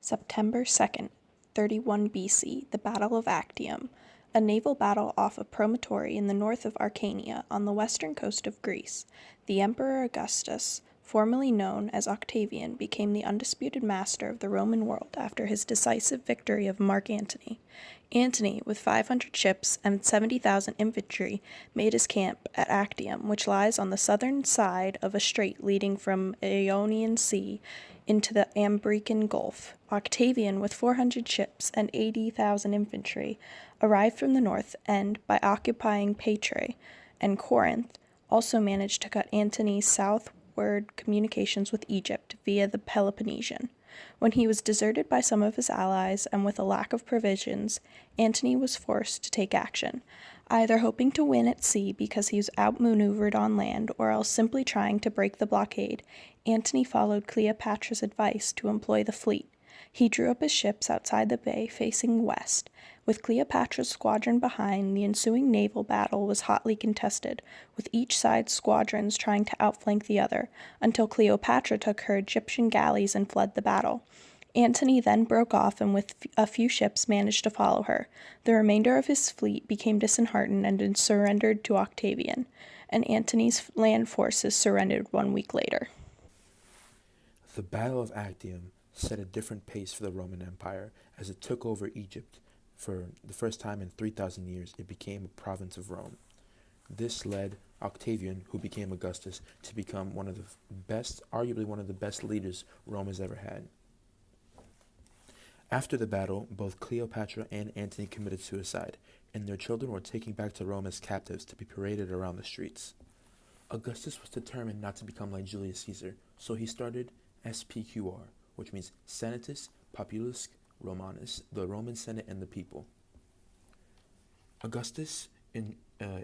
September 2nd, 31 BC, the Battle of Actium, a naval battle off of Promontory in the north of Arcania on the western coast of Greece. The Emperor Augustus, formerly known as Octavian, became the undisputed master of the Roman world after his decisive victory of Mark Antony. Antony, with 500 ships and 70,000 infantry, made his camp at Actium, which lies on the southern side of a strait leading from Ionian Sea into the Ambracian Gulf. Octavian, with 400 ships and 80,000 infantry, arrived from the north and, by occupying Patrae and Corinth, also managed to cut Antony's southward communications with Egypt via the Peloponnesian. When he was deserted by some of his allies and with a lack of provisions, Antony was forced to take action, either hoping to win at sea because he was outmaneuvered on land or else simply trying to break the blockade. Antony followed Cleopatra's advice to employ the fleet. He drew up his ships outside the bay facing west. With Cleopatra's squadron behind, the ensuing naval battle was hotly contested, with each side's squadrons trying to outflank the other, until Cleopatra took her Egyptian galleys and fled the battle. Antony then broke off and with a few ships managed to follow her. The remainder of his fleet became disheartened and surrendered to Octavian, and Antony's land forces surrendered 1 week later. The Battle of Actium set a different pace for the Roman Empire as it took over Egypt. For the first time in 3,000 years, it became a province of Rome. This led Octavian, who became Augustus, to become one of the best, arguably one of the best leaders Rome has ever had. After the battle, both Cleopatra and Antony committed suicide, and their children were taken back to Rome as captives to be paraded around the streets. Augustus was determined not to become like Julius Caesar, so he started SPQR, which means Senatus Populus Romanus, the Roman Senate and the people. Augustus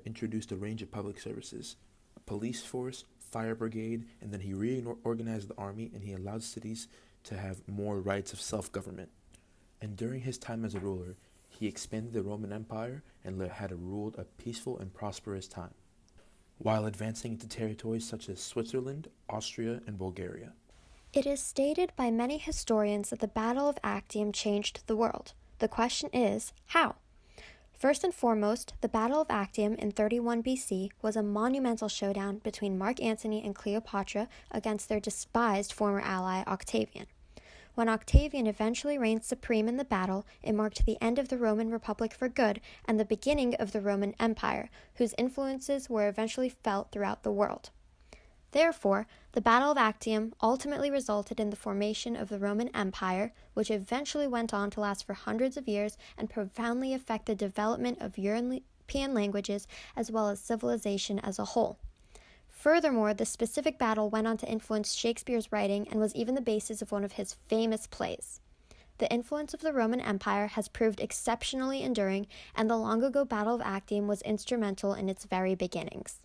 introduced a range of public services, a police force, fire brigade, and then he reorganized the army and he allowed cities to have more rights of self-government. And during his time as a ruler, he expanded the Roman Empire and had ruled a peaceful and prosperous time, while advancing into territories such as Switzerland, Austria, and Bulgaria. It is stated by many historians that the Battle of Actium changed the world. The question is, how? First and foremost, the Battle of Actium in 31 BC was a monumental showdown between Mark Antony and Cleopatra against their despised former ally Octavian. When Octavian eventually reigned supreme in the battle, it marked the end of the Roman Republic for good and the beginning of the Roman Empire, whose influences were eventually felt throughout the world. Therefore, the Battle of Actium ultimately resulted in the formation of the Roman Empire, which eventually went on to last for hundreds of years and profoundly affect the development of European languages as well as civilization as a whole. Furthermore, this specific battle went on to influence Shakespeare's writing and was even the basis of one of his famous plays. The influence of the Roman Empire has proved exceptionally enduring, and the long-ago Battle of Actium was instrumental in its very beginnings.